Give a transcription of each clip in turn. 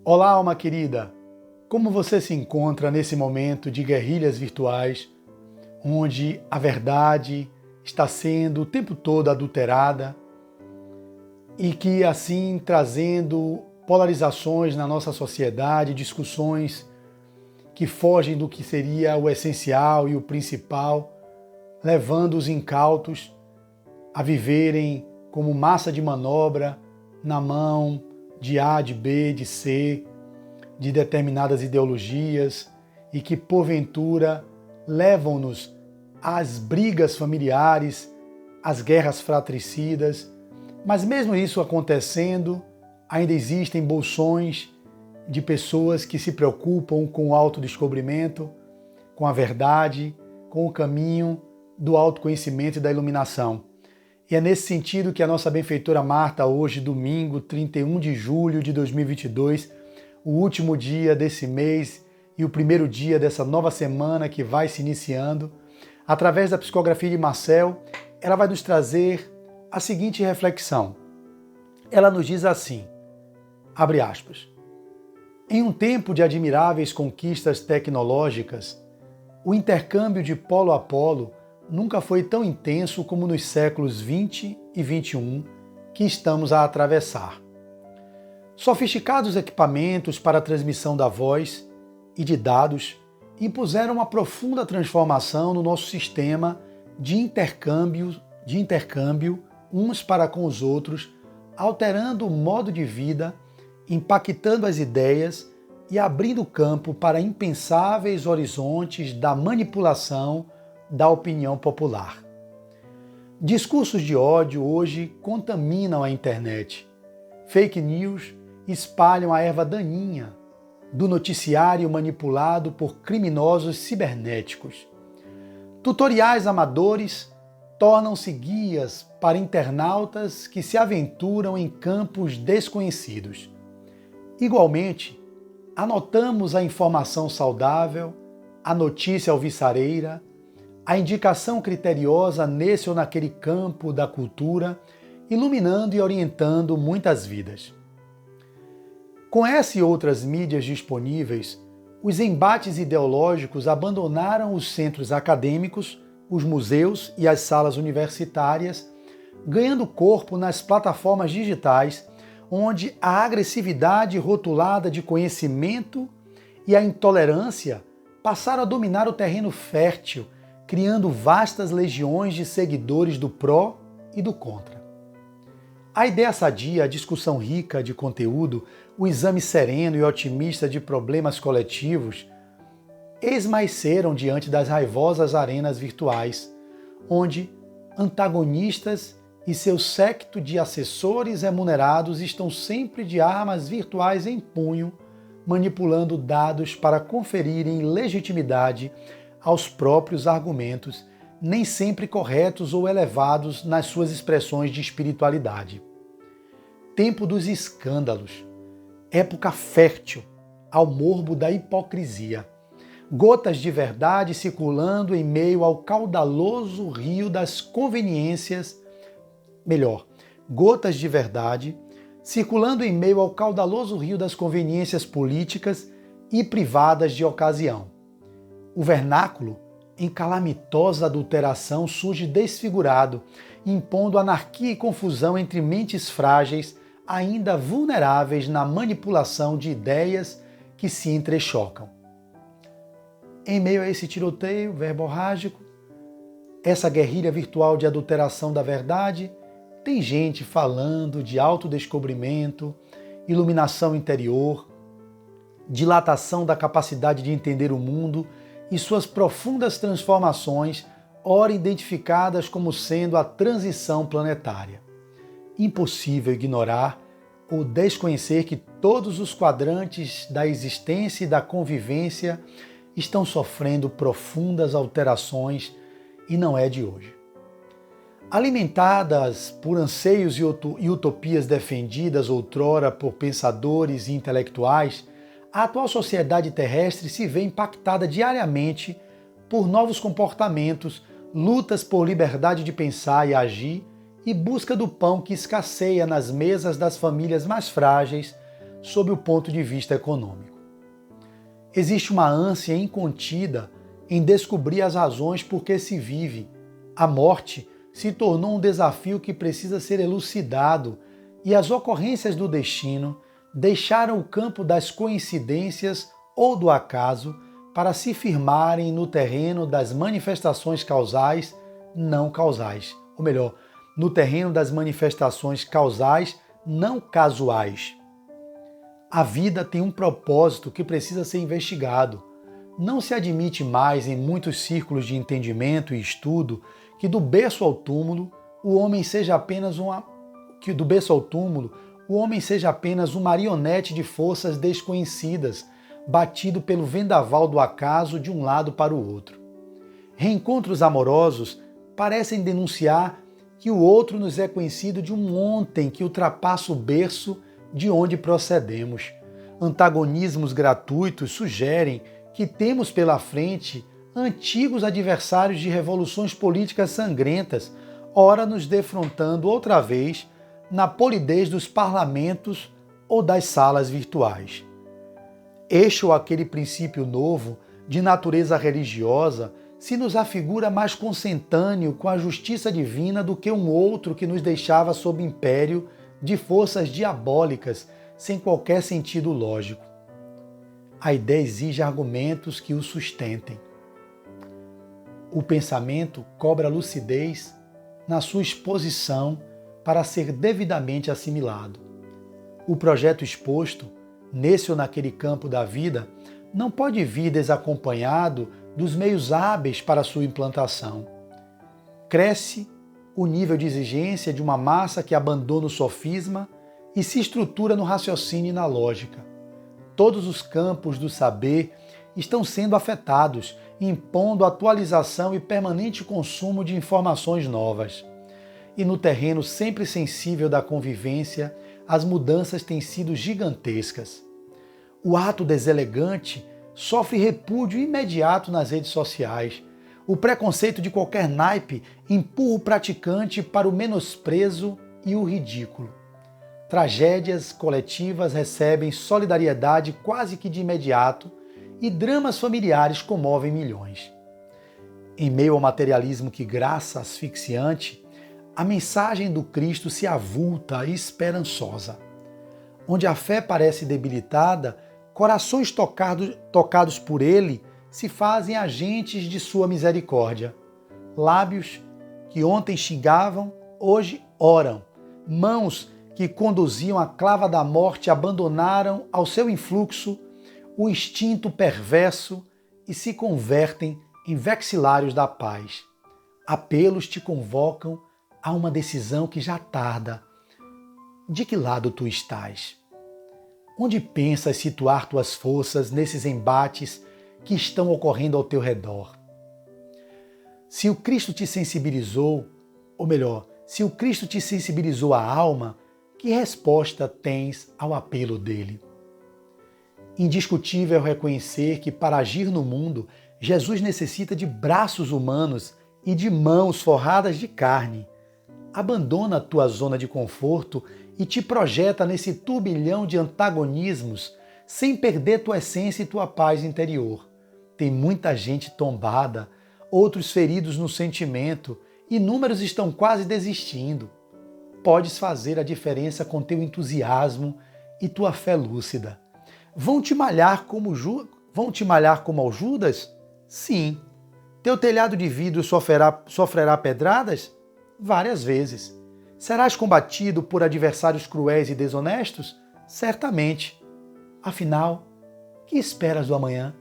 Olá, alma querida! Como você se encontra nesse momento de guerrilhas virtuais, onde a verdade está sendo o tempo todo adulterada e que assim trazendo polarizações na nossa sociedade, discussões que fogem do que seria o essencial e o principal, levando os incautos a viverem como massa de manobra na mão de A, de B, de C, de determinadas ideologias e que, porventura, levam-nos às brigas familiares, às guerras fratricidas. Mas mesmo isso acontecendo, ainda existem bolsões de pessoas que se preocupam com o autodescobrimento, com a verdade, com o caminho do autoconhecimento e da iluminação. E é nesse sentido que a nossa benfeitora Marta, hoje, domingo, 31 de julho de 2022, o último dia desse mês e o primeiro dia dessa nova semana que vai se iniciando, através da psicografia de Marcel, ela vai nos trazer a seguinte reflexão. Ela nos diz assim, abre aspas, em um tempo de admiráveis conquistas tecnológicas, o intercâmbio de polo a polo nunca foi tão intenso como nos séculos 20 e 21 que estamos a atravessar. Sofisticados equipamentos para a transmissão da voz e de dados impuseram uma profunda transformação no nosso sistema de intercâmbio uns para com os outros, alterando o modo de vida, impactando as ideias e abrindo campo para impensáveis horizontes da manipulação da opinião popular. Discursos de ódio hoje contaminam a internet. Fake news espalham a erva daninha do noticiário manipulado por criminosos cibernéticos. Tutoriais amadores tornam-se guias para internautas que se aventuram em campos desconhecidos. Igualmente, anotamos a informação saudável, a notícia alvissareira, a indicação criteriosa nesse ou naquele campo da cultura, iluminando e orientando muitas vidas. Com essa e outras mídias disponíveis, os embates ideológicos abandonaram os centros acadêmicos, os museus e as salas universitárias, ganhando corpo nas plataformas digitais, onde a agressividade rotulada de conhecimento e a intolerância passaram a dominar o terreno fértil, criando vastas legiões de seguidores do pró e do contra. A ideia sadia, a discussão rica de conteúdo, o exame sereno e otimista de problemas coletivos esmaeceram diante das raivosas arenas virtuais, onde antagonistas e seu séquito de assessores remunerados estão sempre de armas virtuais em punho, manipulando dados para conferirem legitimidade aos próprios argumentos, nem sempre corretos ou elevados nas suas expressões de espiritualidade. Tempo dos escândalos, época fértil ao morbo da hipocrisia, gotas de verdade circulando em meio ao caudaloso rio das conveniências, gotas de verdade circulando em meio ao caudaloso rio das conveniências políticas e privadas de ocasião. O vernáculo, em calamitosa adulteração, surge desfigurado, impondo anarquia e confusão entre mentes frágeis, ainda vulneráveis na manipulação de ideias que se entrechocam. Em meio a esse tiroteio verborrágico, essa guerrilha virtual de adulteração da verdade, tem gente falando de autodescobrimento, iluminação interior, dilatação da capacidade de entender o mundo e suas profundas transformações, ora identificadas como sendo a transição planetária. Impossível ignorar ou desconhecer que todos os quadrantes da existência e da convivência estão sofrendo profundas alterações e não é de hoje. Alimentadas por anseios e utopias defendidas outrora por pensadores e intelectuais, a atual sociedade terrestre se vê impactada diariamente por novos comportamentos, lutas por liberdade de pensar e agir e busca do pão que escasseia nas mesas das famílias mais frágeis, sob o ponto de vista econômico. Existe uma ânsia incontida em descobrir as razões por que se vive. A morte se tornou um desafio que precisa ser elucidado e as ocorrências do destino deixaram o campo das coincidências ou do acaso para se firmarem no terreno das manifestações causais não causais, ou melhor, no terreno das manifestações causais não casuais. A vida tem um propósito que precisa ser investigado. Não se admite mais em muitos círculos de entendimento e estudo que do berço ao túmulo o homem seja apenas uma marionete de forças desconhecidas, batido pelo vendaval do acaso de um lado para o outro. Reencontros amorosos parecem denunciar que o outro nos é conhecido de um ontem que ultrapassa o berço de onde procedemos. Antagonismos gratuitos sugerem que temos pela frente antigos adversários de revoluções políticas sangrentas, ora nos defrontando outra vez na polidez dos parlamentos ou das salas virtuais. Este ou aquele princípio novo, de natureza religiosa, se nos afigura mais consentâneo com a justiça divina do que um outro que nos deixava sob império de forças diabólicas, sem qualquer sentido lógico. A ideia exige argumentos que o sustentem. O pensamento cobra lucidez na sua exposição para ser devidamente assimilado. O projeto exposto, nesse ou naquele campo da vida, não pode vir desacompanhado dos meios hábeis para sua implantação. Cresce o nível de exigência de uma massa que abandona o sofisma e se estrutura no raciocínio e na lógica. Todos os campos do saber estão sendo afetados, impondo atualização e permanente consumo de informações novas. E no terreno sempre sensível da convivência, as mudanças têm sido gigantescas. O ato deselegante sofre repúdio imediato nas redes sociais. O preconceito de qualquer naipe empurra o praticante para o menosprezo e o ridículo. Tragédias coletivas recebem solidariedade quase que de imediato e dramas familiares comovem milhões. Em meio ao materialismo que graça asfixiante, a mensagem do Cristo se avulta e esperançosa. Onde a fé parece debilitada, corações tocados por Ele se fazem agentes de sua misericórdia. Lábios que ontem xingavam, hoje oram. Mãos que conduziam a clava da morte abandonaram ao seu influxo o instinto perverso e se convertem em vexilários da paz. Apelos te convocam a uma decisão que já tarda. De que lado tu estás? Onde pensas situar tuas forças nesses embates que estão ocorrendo ao teu redor? Se o Cristo te sensibilizou, ou melhor, se o Cristo te sensibilizou a alma, que resposta tens ao apelo dele? Indiscutível é reconhecer que para agir no mundo, Jesus necessita de braços humanos e de mãos forradas de carne. Abandona a tua zona de conforto e te projeta nesse turbilhão de antagonismos sem perder tua essência e tua paz interior. Tem muita gente tombada, outros feridos no sentimento, inúmeros estão quase desistindo. Podes fazer a diferença com teu entusiasmo e tua fé lúcida. Vão te malhar como ao Judas? Sim. Teu telhado de vidro sofrerá pedradas? Várias vezes. Serás combatido por adversários cruéis e desonestos? Certamente. Afinal, que esperas do amanhã?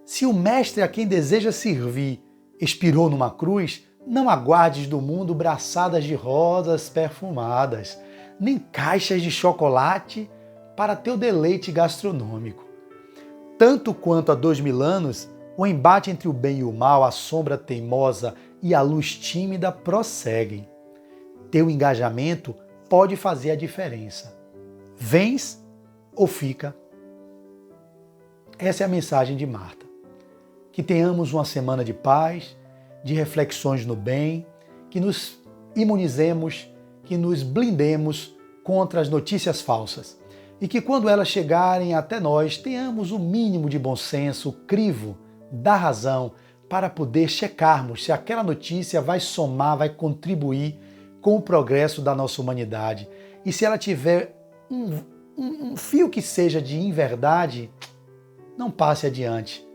Se o mestre a quem deseja servir expirou numa cruz, não aguardes do mundo braçadas de rosas perfumadas, nem caixas de chocolate para teu deleite gastronômico. Tanto quanto há 2000 anos, o embate entre o bem e o mal, a sombra teimosa e a luz tímida prosseguem. Teu engajamento pode fazer a diferença. Vens ou fica? Essa é a mensagem de Marta. Que tenhamos uma semana de paz, de reflexões no bem, que nos imunizemos, que nos blindemos contra as notícias falsas. e que quando elas chegarem até nós, tenhamos o mínimo de bom senso, o crivo da razão, para poder checarmos se aquela notícia vai somar, vai contribuir com o progresso da nossa humanidade. E se ela tiver um fio que seja de inverdade, não passe adiante.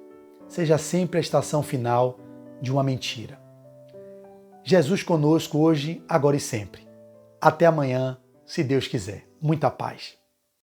Seja sempre a estação final de uma mentira. Jesus conosco hoje, agora e sempre. Até amanhã, se Deus quiser. Muita paz.